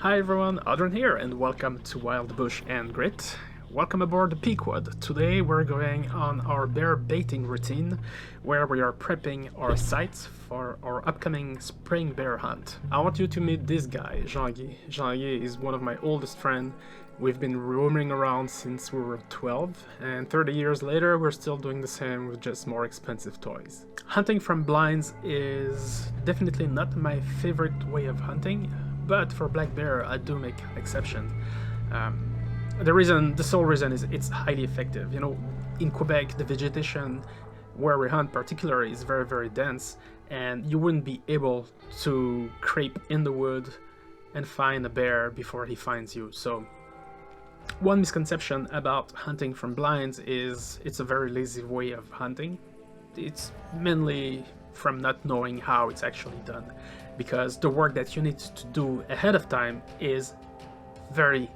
Hi everyone, Adrian here, and welcome to Wild Bush and Grit. Welcome aboard the Pequod. Today we're going on our bear baiting routine, where we are prepping our sites for our upcoming spring bear hunt. I want you to meet this guy, Jean-Guy. Jean-Guy is one of my oldest friends. We've been roaming around since we were 12, and 30 years later we're still doing the same with just more expensive toys. Hunting from blinds is definitely not my favorite way of hunting, but for black bear I do make an exception. The sole reason is it's highly effective. You know, in Quebec the vegetation where we hunt particularly is very, very dense, and you wouldn't be able to creep in the wood and find a bear before he finds you. So one misconception about hunting from blinds is it's a very lazy way of hunting. It's mainly from not knowing how it's actually done, because the work that you need to do ahead of time is very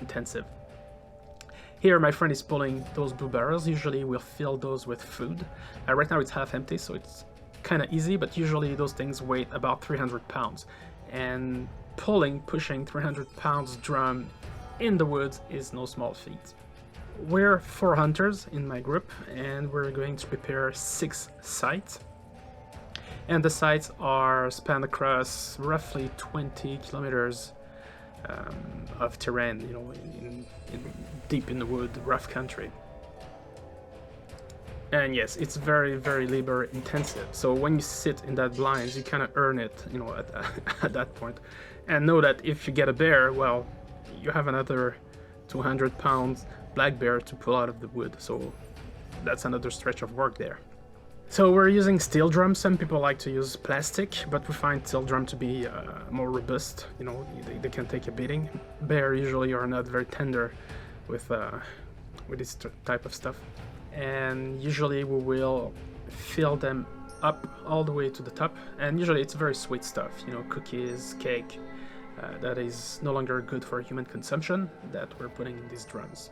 intensive. Here my friend is pulling those blue barrels. Usually we'll fill those with food. Right now it's half empty, so it's kind of easy, but usually those things weigh about 300 pounds. And pushing 300 pounds drum in the woods is no small feat. We're 4 hunters in my group, and we're going to prepare 6 sites. And the sites are spanned across roughly 20 kilometers of terrain, you know, in deep in the wood, rough country. And yes, it's very, very labor intensive. So when you sit in that blinds, you kind of earn it, you know, at that point. And know that if you get a bear, well, you have another 200 pounds black bear to pull out of the wood. So that's another stretch of work there. So we're using steel drums. Some people like to use plastic, but we find steel drum to be more robust. You know, they can take a beating. Bear usually are not very tender with this type of stuff. And usually we will fill them up all the way to the top. And usually it's very sweet stuff, you know, cookies, cake, that is no longer good for human consumption, that we're putting in these drums.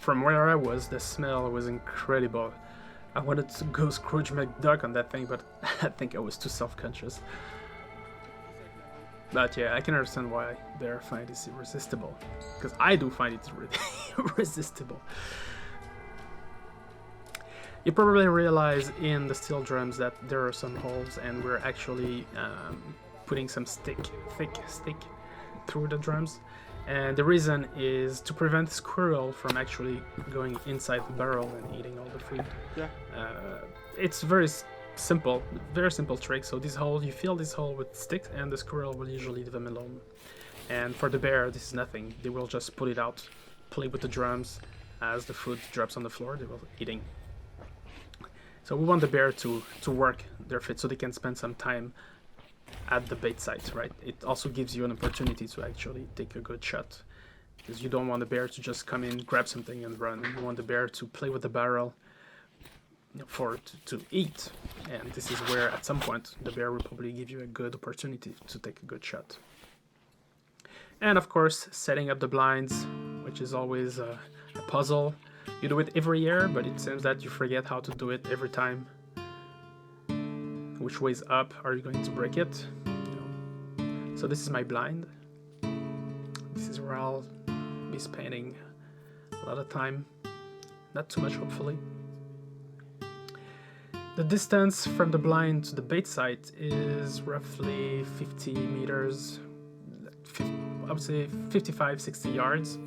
From where I was, the smell was incredible. I wanted to go Scrooge McDuck on that thing, but I think I was too self-conscious. But yeah, I can understand why bear find it irresistible, because I do find it irresistible. You probably realize in the steel drums that there are some holes, and we're actually putting some thick stick through the drums. And the reason is to prevent squirrel from actually going inside the barrel and eating all the food. Yeah. It's very simple trick. So this hole, you fill this hole with sticks, and the squirrel will usually leave them alone. And for the bear, this is nothing. They will just pull it out, play with the drums. As the food drops on the floor, they will eating. So we want the bear to work their fit so they can spend some time at the bait site, right? It also gives you an opportunity to actually take a good shot, because you don't want the bear to just come in, grab something and run. You want the bear to play with the barrel, you know, to eat. And this is where at some point the bear will probably give you a good opportunity to take a good shot. And of course, setting up the blinds, which is always a puzzle. You do it every year, but it seems that you forget how to do it every time. Which way's up are you going to break it? You know. So this is my blind. This is where I'll be spending a lot of time. Not too much, hopefully. The distance from the blind to the bait site is roughly 50 meters. I would say 55-60 yards.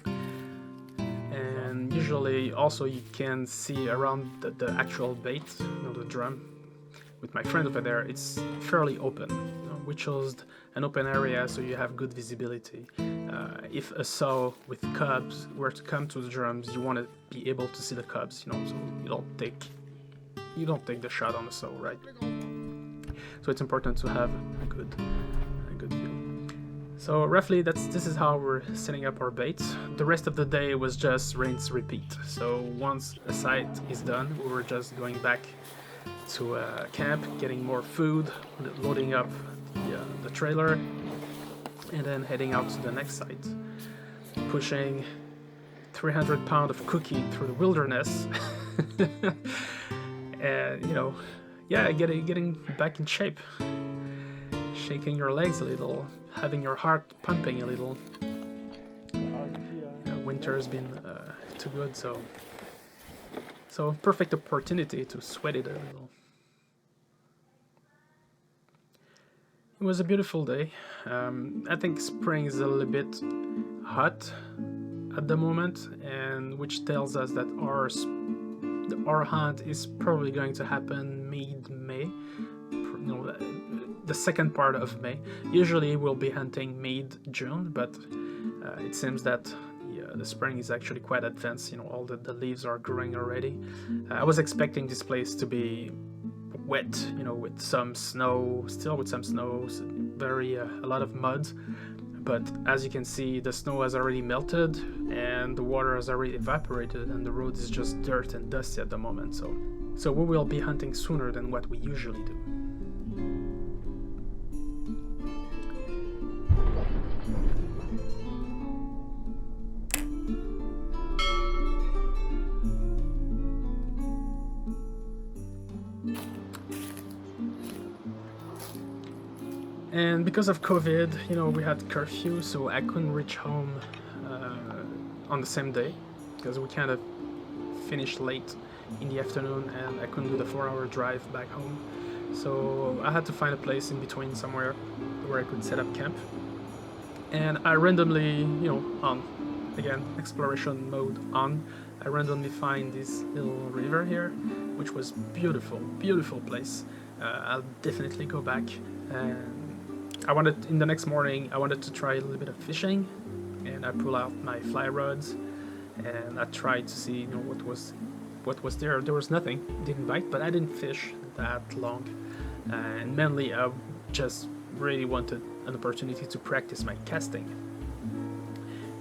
And usually also you can see around the actual bait, you know, the drum. With my friend over there, it's fairly open. You know, we chose an open area so you have good visibility. If a sow with cubs were to come to the drums, you want to be able to see the cubs, you know, so you don't take the shot on the sow, right? So it's important to have a good view. So roughly this is how we're setting up our baits. The rest of the day was just rinse, repeat. So once a site is done, we were just going back to camp, getting more food, loading up the trailer, and then heading out to the next site. Pushing 300 pounds of cookie through the wilderness. And, you know, yeah, getting back in shape. shaking your legs a little, having your heart pumping a little. Winter has been too good, so perfect opportunity to sweat it a little. It was a beautiful day. I think spring is a little bit hot at the moment, and which tells us that our hunt is probably going to happen mid-May. The second part of May. Usually we'll be hunting mid-June, but it seems that the spring is actually quite advanced. All the leaves are growing already. I was expecting this place to be wet, with some snow, a lot of mud. But as you can see, the snow has already melted and the water has already evaporated, and the road is just dirt and dusty at the moment. So we will be hunting sooner than what we usually do. And because of COVID, we had curfew, so I couldn't reach home on the same day because we kind of finished late in the afternoon and I couldn't do the 4-hour drive back home. So I had to find a place in between somewhere where I could set up camp. And I randomly, again, exploration mode on, I randomly find this little river here, which was beautiful, beautiful place. I'll definitely go back. And in the next morning, I wanted to try a little bit of fishing, and I pulled out my fly rods, and I tried to see, what was there. There was nothing. It didn't bite, but I didn't fish that long, and mainly I just really wanted an opportunity to practice my casting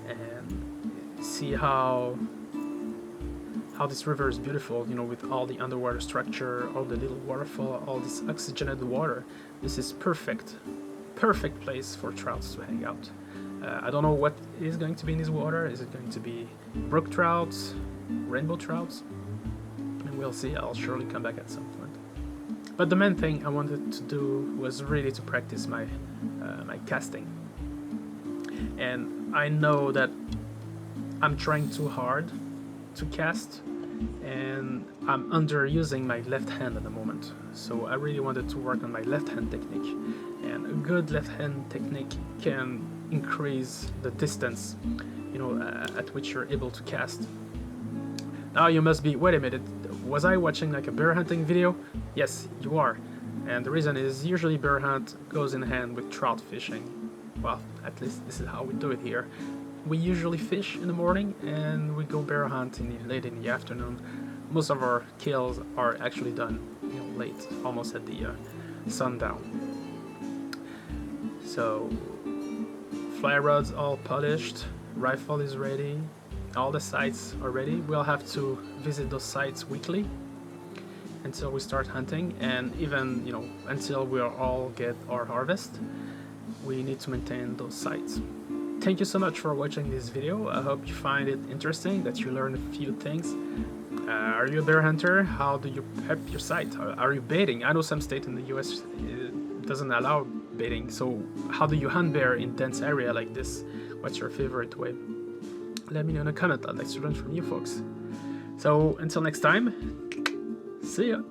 and see how this river is beautiful, with all the underwater structure, all the little waterfall, all this oxygenated water. This is perfect place for trouts to hang out. I don't know what is going to be in this water. Is it going to be brook trouts, rainbow trouts? And we'll see. I'll surely come back at some point. But the main thing I wanted to do was really to practice my casting. And I know that I'm trying too hard to cast, and I'm underusing my left hand at the moment. So I really wanted to work on my left hand technique. And a good left hand technique can increase the distance, at which you're able to cast. Now you must be, wait a minute, was I watching like a bear hunting video? Yes, you are. And the reason is usually bear hunt goes in hand with trout fishing. Well, at least this is how we do it here. We usually fish in the morning and we go bear hunt late in the afternoon. Most of our kills are actually done late, almost at the sundown. So, fly rods all polished, rifle is ready, all the sites are ready. We'll have to visit those sites weekly until we start hunting, and even until we all get our harvest, we need to maintain those sites. Thank you so much for watching this video. I hope you find it interesting, that you learn a few things. Are you a bear hunter? How do you prep your site? Are you baiting? I know some states in the US doesn't allow baiting, so how do you hunt bear in dense area like this? What's your favorite way? Let me know in a comment. I'd like to learn from you folks. So until next time, see ya!